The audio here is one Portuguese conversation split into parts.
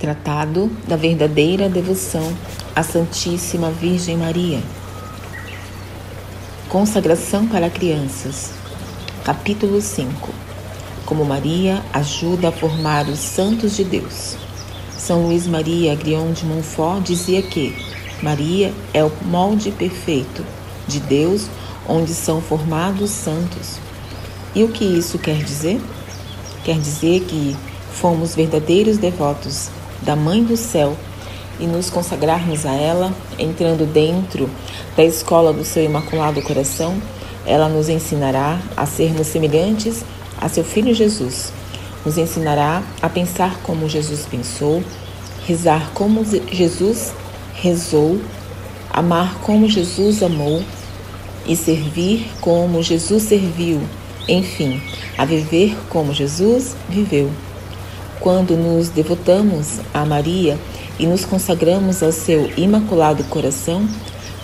Tratado da verdadeira devoção à Santíssima Virgem Maria. Consagração para crianças. Capítulo 5. Como Maria ajuda a formar os santos de Deus. São Luís Maria Grignion de Montfort dizia que Maria é o molde perfeito de Deus onde são formados santos. E o que isso quer dizer? Quer dizer que fomos verdadeiros devotos da Mãe do Céu e nos consagrarmos a ela, entrando dentro da escola do seu Imaculado Coração, ela nos ensinará a sermos semelhantes a seu Filho Jesus. Nos ensinará a pensar como Jesus pensou, rezar como Jesus rezou, amar como Jesus amou e servir como Jesus serviu, enfim, a viver como Jesus viveu. Quando nos devotamos a Maria e nos consagramos ao seu Imaculado Coração,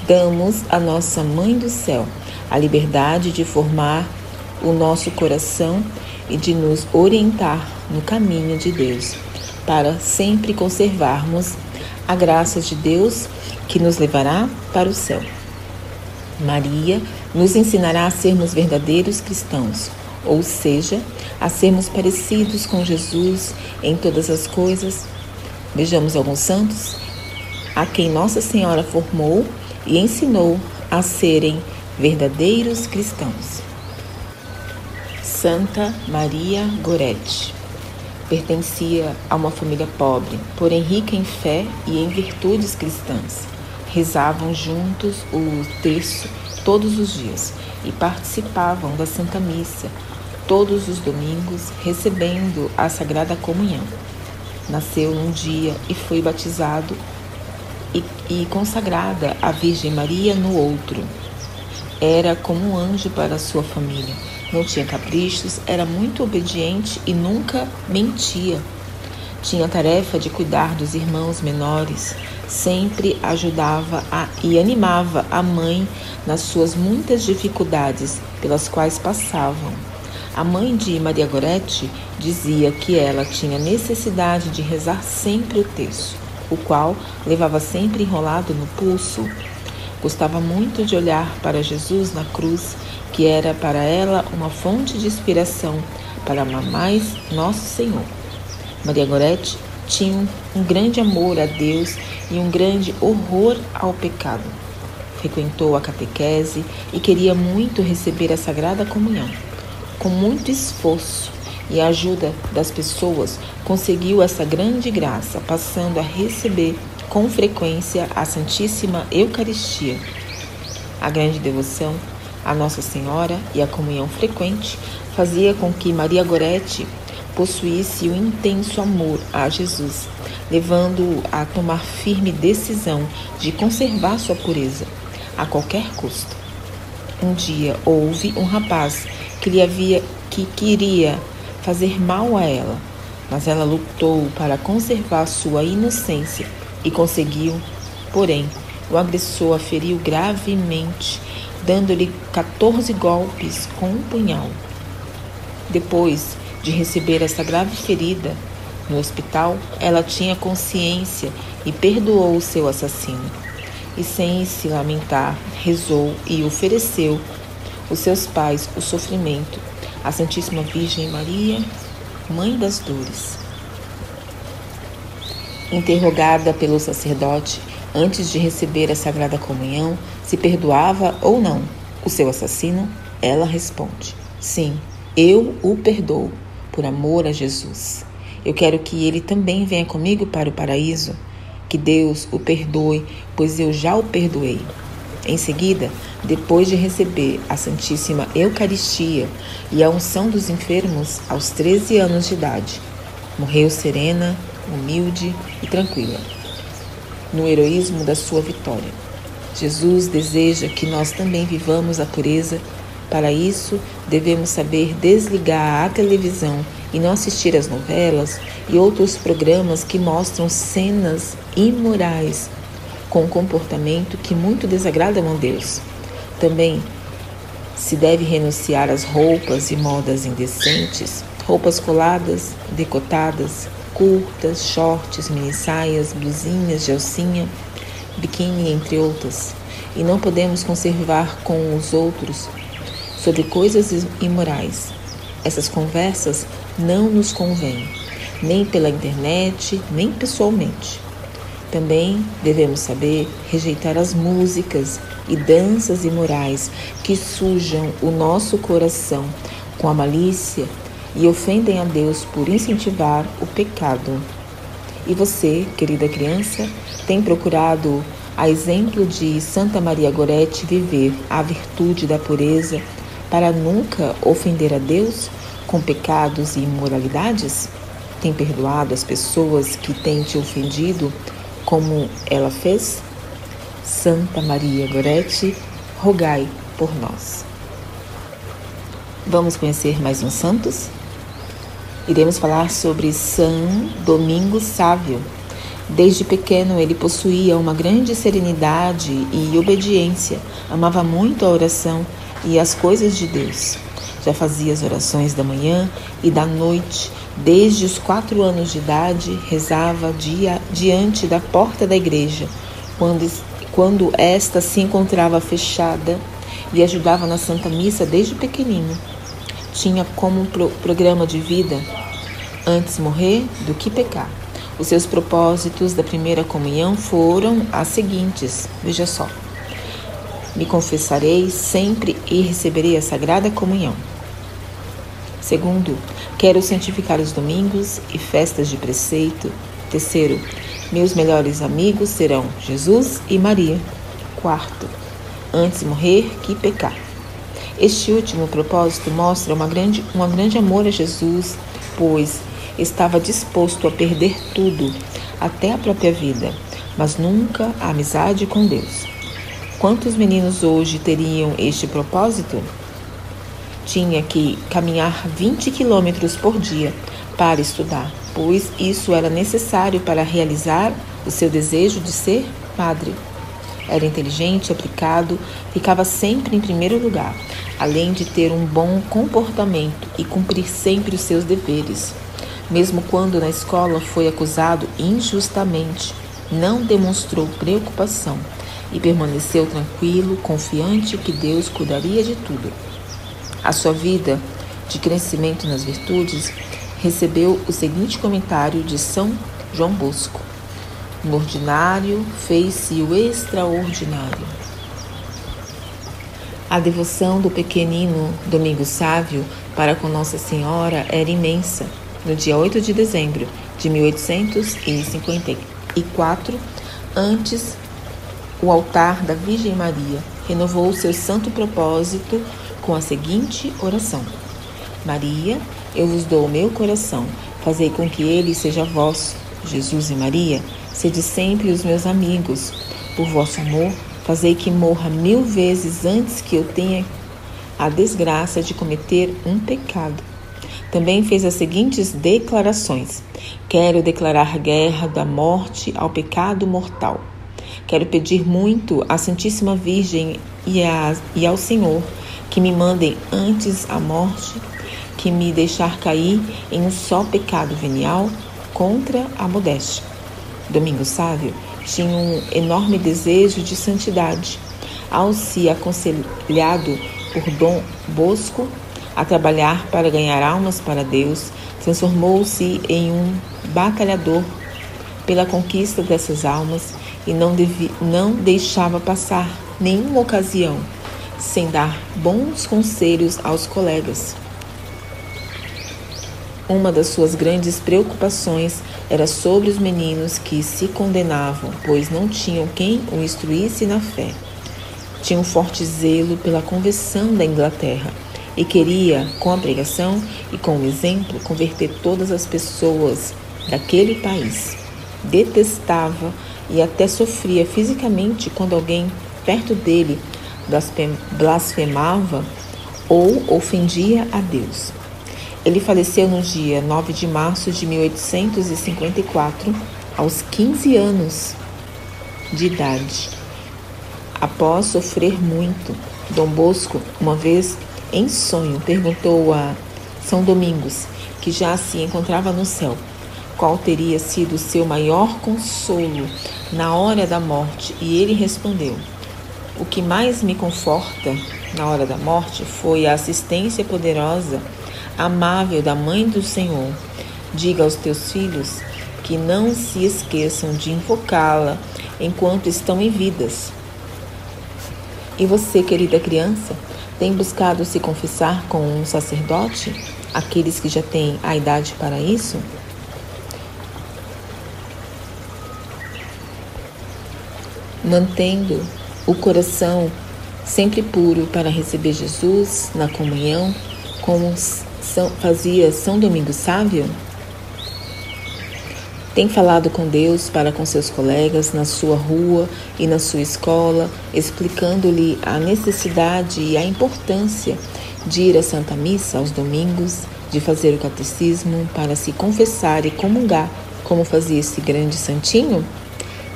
damos à nossa Mãe do Céu a liberdade de formar o nosso coração e de nos orientar no caminho de Deus, para sempre conservarmos a graça de Deus que nos levará para o céu. Maria nos ensinará a sermos verdadeiros cristãos, ou seja, a sermos parecidos com Jesus em todas as coisas. Vejamos alguns santos a quem Nossa Senhora formou e ensinou a serem verdadeiros cristãos. Santa Maria Goretti pertencia a uma família pobre, porém rica em fé e em virtudes cristãs. Rezavam juntos o terço todos os dias e participavam da Santa Missa todos os domingos, recebendo a Sagrada Comunhão. Nasceu num dia e foi batizado e consagrada à Virgem Maria no outro. Era como um anjo para sua família. Não tinha caprichos, era muito obediente e nunca mentia. Tinha a tarefa de cuidar dos irmãos menores, sempre ajudava e animava a mãe nas suas muitas dificuldades pelas quais passavam. A mãe de Maria Goretti dizia que ela tinha necessidade de rezar sempre o terço, o qual levava sempre enrolado no pulso. Gostava muito de olhar para Jesus na cruz, que era para ela uma fonte de inspiração para amar mais Nosso Senhor. Maria Goretti tinha um grande amor a Deus e um grande horror ao pecado. Frequentou a catequese e queria muito receber a Sagrada Comunhão. Com muito esforço e a ajuda das pessoas, conseguiu essa grande graça, passando a receber com frequência a Santíssima Eucaristia. A grande devoção a Nossa Senhora e a comunhão frequente fazia com que Maria Goretti possuísse um intenso amor a Jesus, levando-o a tomar firme decisão de conservar sua pureza a qualquer custo. Um dia houve um rapaz que queria fazer mal a ela, mas ela lutou para conservar sua inocência e conseguiu. Porém, o agressor a feriu gravemente, dando-lhe 14 golpes com um punhal. Depois de receber essa grave ferida no hospital, ela tinha consciência e perdoou o seu assassino. E sem se lamentar, rezou e ofereceu os seus pais o sofrimento à Santíssima Virgem Maria, Mãe das Dores. Interrogada pelo sacerdote antes de receber a Sagrada Comunhão, se perdoava ou não o seu assassino, ela responde: sim, eu o perdoo, por amor a Jesus. Eu quero que ele também venha comigo para o paraíso. Que Deus o perdoe, pois eu já o perdoei. Em seguida, depois de receber a Santíssima Eucaristia e a unção dos enfermos aos 13 anos de idade, morreu serena, humilde e tranquila, no heroísmo da sua vitória. Jesus deseja que nós também vivamos a pureza. Para isso, devemos saber desligar a televisão e não assistir às novelas e outros programas que mostram cenas imorais com um comportamento que muito desagradam a Deus. Também se deve renunciar às roupas e modas indecentes, roupas coladas, decotadas, curtas, shorts, mini-saias, blusinhas de alcinha, biquíni, entre outras. E não podemos conservar com os outros sobre coisas imorais. Essas conversas não nos convêm, nem pela internet, nem pessoalmente. Também devemos saber rejeitar as músicas e danças imorais que sujam o nosso coração com a malícia e ofendem a Deus por incentivar o pecado. E você, querida criança, tem procurado, a exemplo de Santa Maria Gorete, viver a virtude da pureza para nunca ofender a Deus com pecados e imoralidades? Tem perdoado as pessoas que têm te ofendido como ela fez? Santa Maria Gorete, rogai por nós. Vamos conhecer mais uns santos? Iremos falar sobre São Domingos Sávio. Desde pequeno ele possuía uma grande serenidade e obediência, amava muito a oração e as coisas de Deus. Já fazia as orações da manhã e da noite. Desde os 4 anos de idade, rezava diante da porta da igreja, quando esta se encontrava fechada, e ajudava na Santa Missa desde pequenino. Tinha como programa de vida antes morrer do que pecar. Os seus propósitos da primeira comunhão foram as seguintes, veja só: me confessarei sempre e receberei a Sagrada Comunhão. Segundo, quero santificar os domingos e festas de preceito. Terceiro, meus melhores amigos serão Jesus e Maria. Quarto, antes morrer que pecar. Este último propósito mostra um grande amor a Jesus, pois estava disposto a perder tudo, até a própria vida, mas nunca a amizade com Deus. Quantos meninos hoje teriam este propósito? Tinha que caminhar 20 quilômetros por dia para estudar, pois isso era necessário para realizar o seu desejo de ser padre. Era inteligente, aplicado, ficava sempre em primeiro lugar, além de ter um bom comportamento e cumprir sempre os seus deveres. Mesmo quando na escola foi acusado injustamente, não demonstrou preocupação e permaneceu tranquilo, confiante que Deus cuidaria de tudo. A sua vida de crescimento nas virtudes recebeu o seguinte comentário de São João Bosco: no ordinário fez-se o extraordinário. A devoção do pequenino Domingos Sávio para com Nossa Senhora era imensa. No dia 8 de dezembro de 1854, antes o altar da Virgem Maria, renovou o seu santo propósito com a seguinte oração: Maria, eu vos dou o meu coração, fazei com que ele seja vosso. Jesus e Maria, sede sempre os meus amigos. Por vosso amor, fazei que morra 1000 vezes antes que eu tenha a desgraça de cometer um pecado. Também fez as seguintes declarações: quero declarar guerra da morte ao pecado mortal. Quero pedir muito à Santíssima Virgem e ao Senhor que me mandem antes a morte que me deixar cair em um só pecado venial contra a modéstia. Domingos Sávio tinha um enorme desejo de santidade. Ao se aconselhado por Dom Bosco a trabalhar para ganhar almas para Deus, transformou-se em um batalhador pela conquista dessas almas e não deixava passar nenhuma ocasião sem dar bons conselhos aos colegas. Uma das suas grandes preocupações era sobre os meninos que se condenavam, pois não tinham quem o instruísse na fé. Tinha um forte zelo pela conversão da Inglaterra e queria, com a pregação e com o exemplo, converter todas as pessoas daquele país. Detestava e até sofria fisicamente quando alguém perto dele blasfemava ou ofendia a Deus. Ele faleceu no dia 9 de março de 1854, aos 15 anos de idade. Após sofrer muito, Dom Bosco, uma vez em sonho, perguntou a São Domingos, que já se encontrava no céu: qual teria sido o seu maior consolo na hora da morte, e ele respondeu: o que mais me conforta na hora da morte foi a assistência poderosa, amável da Mãe do Senhor. Diga aos teus filhos que não se esqueçam de invocá-la enquanto estão em vidas. E você, querida criança, tem buscado se confessar com um sacerdote? Aqueles que já têm a idade para isso? Mantendo o coração sempre puro para receber Jesus na comunhão, como fazia São Domingos Sávio? Tem falado com Deus para com seus colegas na sua rua e na sua escola, explicando-lhe a necessidade e a importância de ir à Santa Missa aos domingos, de fazer o catecismo para se confessar e comungar, como fazia esse grande santinho?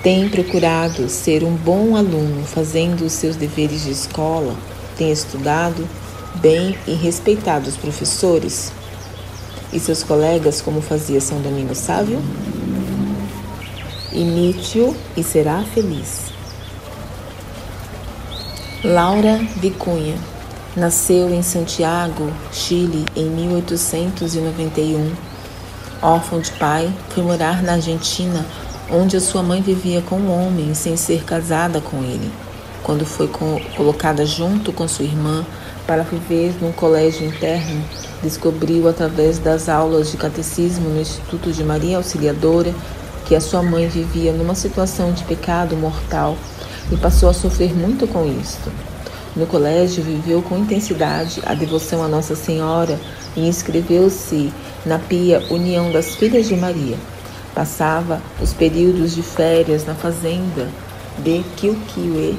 Tem procurado ser um bom aluno, fazendo os seus deveres de escola? Tem estudado bem e respeitado os professores e seus colegas, como fazia São Domingos Sávio? Imite-o e será feliz. Laura Vicunha nasceu em Santiago, Chile, em 1891. Órfã de pai, foi morar na Argentina, onde a sua mãe vivia com um homem sem ser casada com ele. Quando foi colocada junto com sua irmã para viver num colégio interno, descobriu através das aulas de catecismo no Instituto de Maria Auxiliadora que a sua mãe vivia numa situação de pecado mortal e passou a sofrer muito com isto. No colégio, viveu com intensidade a devoção a Nossa Senhora e inscreveu-se na Pia União das Filhas de Maria. Passava os períodos de férias na fazenda de Quilquiue,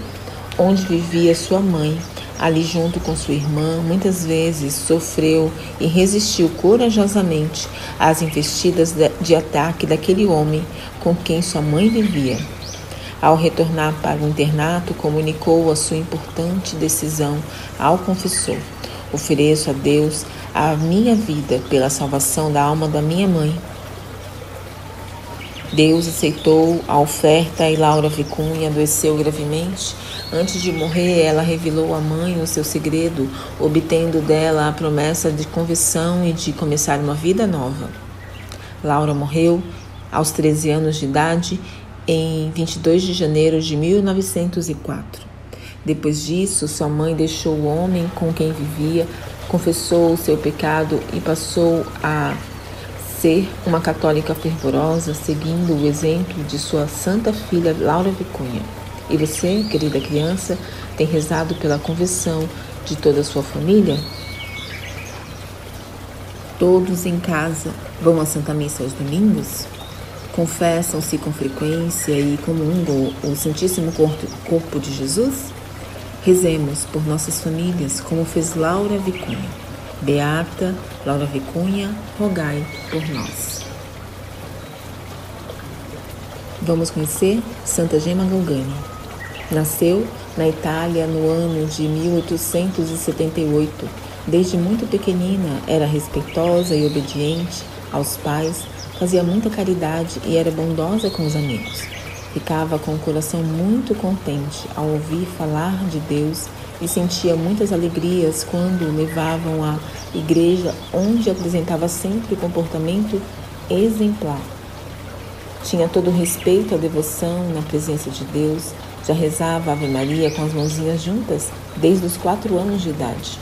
onde vivia sua mãe. Ali, junto com sua irmã, muitas vezes sofreu e resistiu corajosamente às investidas de ataque daquele homem com quem sua mãe vivia. Ao retornar para o internato, comunicou a sua importante decisão ao confessor: ofereço a Deus a minha vida pela salvação da alma da minha mãe. Deus aceitou a oferta e Laura Vicunha adoeceu gravemente. Antes de morrer, ela revelou à mãe o seu segredo, obtendo dela a promessa de conversão e de começar uma vida nova. Laura morreu aos 13 anos de idade, em 22 de janeiro de 1904. Depois disso, sua mãe deixou o homem com quem vivia, confessou o seu pecado e passou a ser uma católica fervorosa, seguindo o exemplo de sua santa filha Laura Vicunha. E você, querida criança, tem rezado pela conversão de toda a sua família? Todos em casa vão à Santa Missa aos domingos? Confessam-se com frequência e comungam o Santíssimo Corpo de Jesus? Rezemos por nossas famílias, como fez Laura Vicunha. Beata Laura Vicunha, rogai por nós. Vamos conhecer Santa Gemma Galgani. Nasceu na Itália no ano de 1878. Desde muito pequenina era respeitosa e obediente aos pais, fazia muita caridade e era bondosa com os amigos. Ficava com o coração muito contente ao ouvir falar de Deus e sentia muitas alegrias quando levavam à igreja, onde apresentava sempre o comportamento exemplar. Tinha todo o respeito à devoção na presença de Deus, já rezava a Ave Maria com as mãozinhas juntas desde os 4 anos de idade.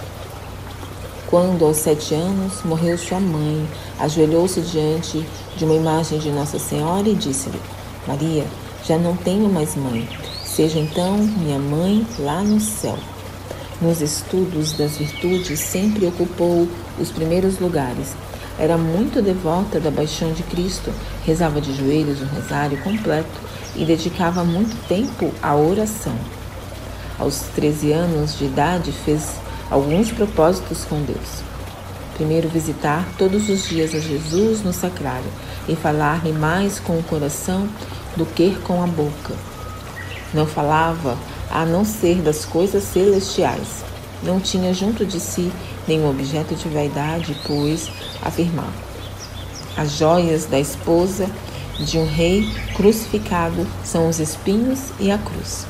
Quando, aos 7 anos, morreu sua mãe, ajoelhou-se diante de uma imagem de Nossa Senhora e disse-lhe: Maria, já não tenho mais mãe, seja então minha mãe lá no céu. Nos estudos das virtudes sempre ocupou os primeiros lugares. Era muito devota da Paixão de Cristo, rezava de joelhos o rosário completo e dedicava muito tempo à oração. Aos 13 anos de idade fez alguns propósitos com Deus. Primeiro, visitar todos os dias a Jesus no sacrário e falar-lhe mais com o coração do que com a boca. Não falava a não ser das coisas celestiais. Não tinha junto de si nenhum objeto de vaidade, pois afirmava: As joias da esposa de um rei crucificado são os espinhos e a cruz.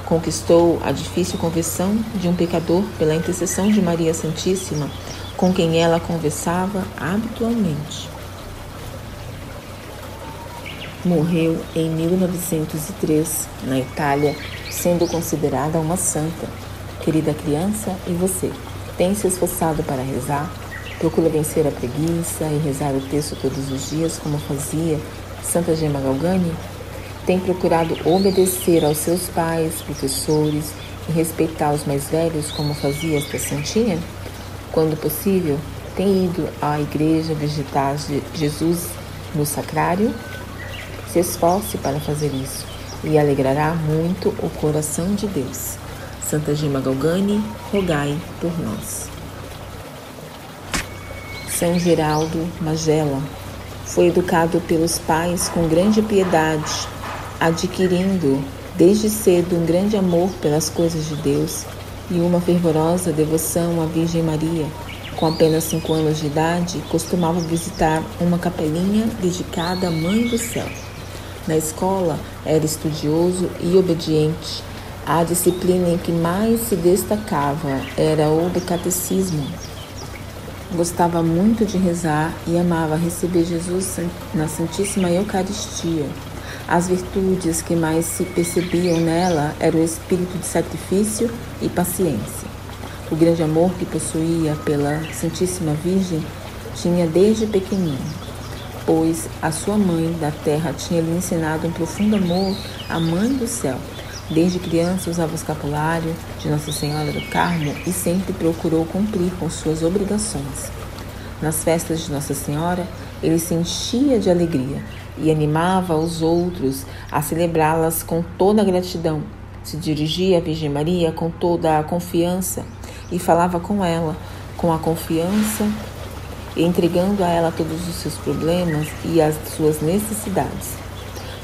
Conquistou a difícil conversão de um pecador pela intercessão de Maria Santíssima, com quem ela conversava habitualmente. Morreu em 1903, na Itália, sendo considerada uma santa. Querida criança, e você? Tem se esforçado para rezar? Procura vencer a preguiça e rezar o texto todos os dias, como fazia Santa Gemma Galgani? Tem procurado obedecer aos seus pais, professores e respeitar os mais velhos, como fazia esta santinha? Quando possível, tem ido à igreja visitar Jesus no sacrário? Se esforce para fazer isso e alegrará muito o coração de Deus. Santa Gemma Galgani, rogai por nós. São Geraldo Magela foi educado pelos pais com grande piedade, adquirindo desde cedo um grande amor pelas coisas de Deus e uma fervorosa devoção à Virgem Maria. Com apenas 5 anos de idade, costumava visitar uma capelinha dedicada à Mãe do Céu. Na escola, era estudioso e obediente. A disciplina em que mais se destacava era o do catecismo. Gostava muito de rezar e amava receber Jesus na Santíssima Eucaristia. As virtudes que mais se percebiam nela eram o espírito de sacrifício e paciência. O grande amor que possuía pela Santíssima Virgem tinha desde pequenino, pois a sua mãe da terra tinha lhe ensinado um profundo amor à Mãe do Céu. Desde criança usava o escapulário de Nossa Senhora do Carmo e sempre procurou cumprir com suas obrigações. Nas festas de Nossa Senhora, ele se enchia de alegria e animava os outros a celebrá-las com toda a gratidão. Se dirigia à Virgem Maria com toda a confiança e falava com ela com a confiança, entregando a ela todos os seus problemas e as suas necessidades.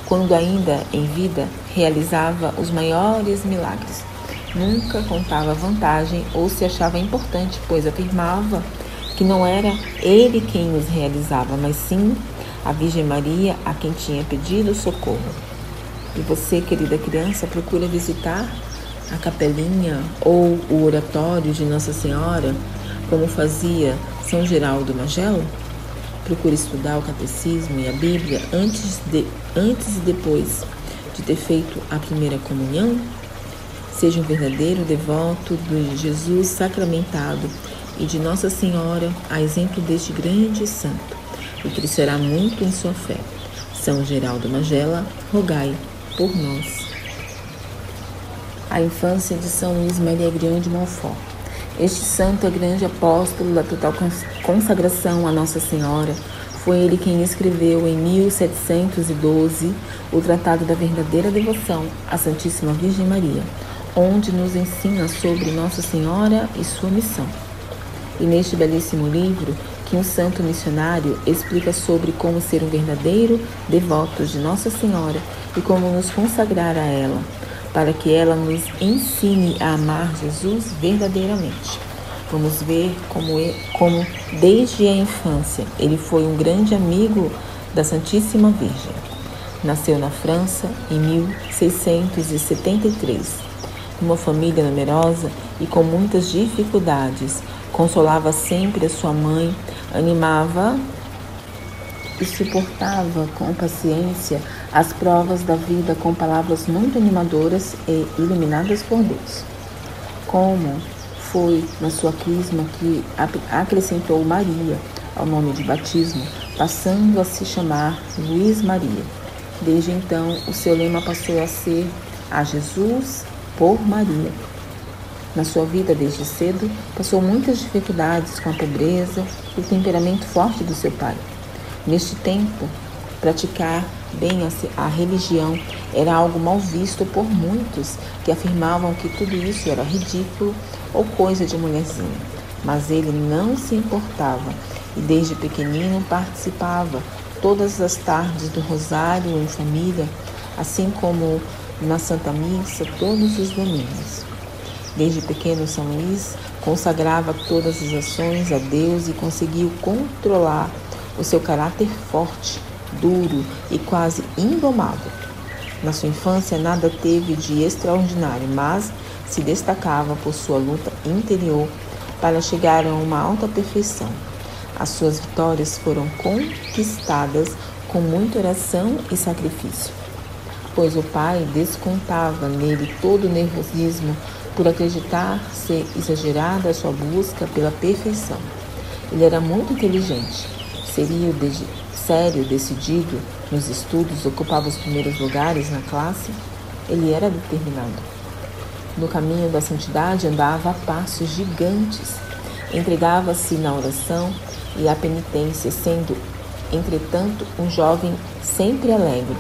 Quando ainda em vida, realizava os maiores milagres. Nunca contava vantagem ou se achava importante, pois afirmava que não era ele quem os realizava, mas sim a Virgem Maria a quem tinha pedido socorro. E você, querida criança, procura visitar a capelinha ou o oratório de Nossa Senhora, como fazia São Geraldo Magela? Procure estudar o catecismo e a Bíblia antes e depois de ter feito a primeira comunhão? Seja um verdadeiro devoto de Jesus sacramentado e de Nossa Senhora, a exemplo deste grande santo, e crescerá muito em sua fé. São Geraldo Magela, rogai por nós. A infância de São Luís Maria Grião de Montfort. Este santo é grande apóstolo da total consagração a Nossa Senhora. Foi ele quem escreveu em 1712 o Tratado da Verdadeira Devoção à Santíssima Virgem Maria, onde nos ensina sobre Nossa Senhora e sua missão. E neste belíssimo livro, que um santo missionário explica sobre como ser um verdadeiro devoto de Nossa Senhora e como nos consagrar a ela, para que ela nos ensine a amar Jesus verdadeiramente. Vamos ver como desde a infância ele foi um grande amigo da Santíssima Virgem. Nasceu na França em 1673, numa família numerosa e com muitas dificuldades. Consolava sempre a sua mãe, animava e suportava com paciência as provas da vida com palavras muito animadoras e iluminadas por Deus. Como foi na sua crisma que acrescentou Maria ao nome de batismo, passando a se chamar Luís Maria. Desde então, o seu lema passou a ser a Jesus por Maria. Na sua vida, desde cedo, passou muitas dificuldades com a pobreza e o temperamento forte do seu pai. Neste tempo, praticar bem a religião era algo mal visto por muitos que afirmavam que tudo isso era ridículo ou coisa de mulherzinha. Mas ele não se importava e desde pequenino participava todas as tardes do rosário em família, assim como na Santa Missa todos os domingos. Desde pequeno, São Luís consagrava todas as ações a Deus e conseguiu controlar o seu caráter forte, duro e quase indomável. Na sua infância nada teve de extraordinário, mas se destacava por sua luta interior para chegar a uma alta perfeição. As suas vitórias foram conquistadas com muita oração e sacrifício, pois o pai descontava nele todo o nervosismo por acreditar ser exagerada a sua busca pela perfeição. Ele era muito inteligente, sério, decidido nos estudos, ocupava os primeiros lugares na classe. Ele era determinado. No caminho da santidade andava a passos gigantes, entregava-se na oração e à penitência, sendo, entretanto, um jovem sempre alegre.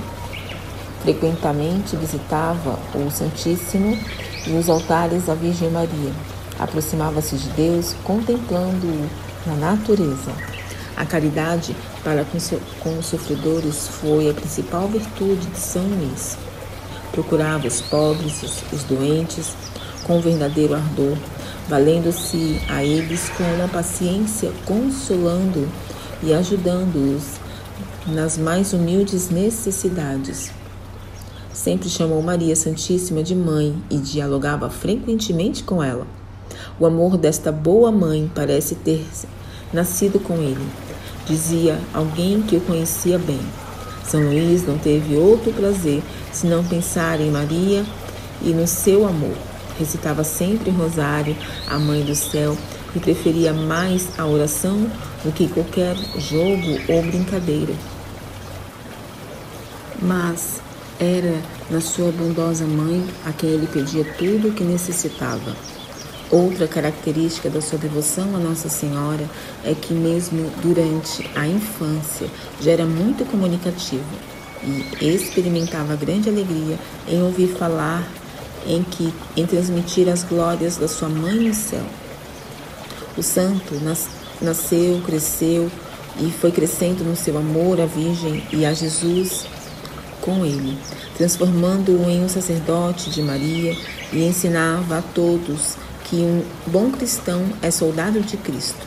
Frequentemente visitava o Santíssimo e os altares da Virgem Maria. Aproximava-se de Deus, contemplando-o na natureza. A caridade para com os sofredores foi a principal virtude de São Luís. Procurava os pobres, os doentes, com verdadeiro ardor, valendo-se a eles com uma paciência, consolando e ajudando-os nas mais humildes necessidades. Sempre chamou Maria Santíssima de mãe e dialogava frequentemente com ela. O amor desta boa mãe parece ter nascido com ele, dizia alguém que o conhecia bem. São Luís não teve outro prazer senão pensar em Maria e no seu amor. Recitava sempre o rosário, a Mãe do Céu, e preferia mais a oração do que qualquer jogo ou brincadeira. Mas era na sua bondosa mãe a quem ele pedia tudo o que necessitava. Outra característica da sua devoção a Nossa Senhora é que mesmo durante a infância já era muito comunicativo e experimentava grande alegria em ouvir falar, em transmitir as glórias da sua mãe no céu. O santo nasceu, cresceu e foi crescendo no seu amor à Virgem e a Jesus com ele, transformando-o em um sacerdote de Maria, e ensinava a todos que um bom cristão é soldado de Cristo.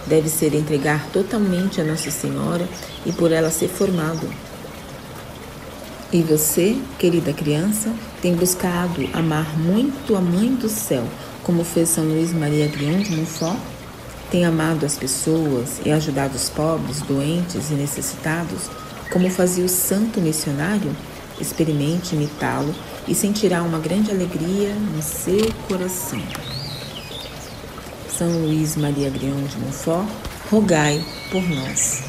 Deve ser entregar totalmente a Nossa Senhora e por ela ser formado. E você, querida criança, tem buscado amar muito a Mãe do Céu, como fez São Luís Maria Grion de Montfort? Tem amado as pessoas e ajudado os pobres, doentes e necessitados, como fazia o santo missionário? Experimente imitá-lo e sentirá uma grande alegria no seu coração. São Luís Maria Grion de Montfort, rogai por nós.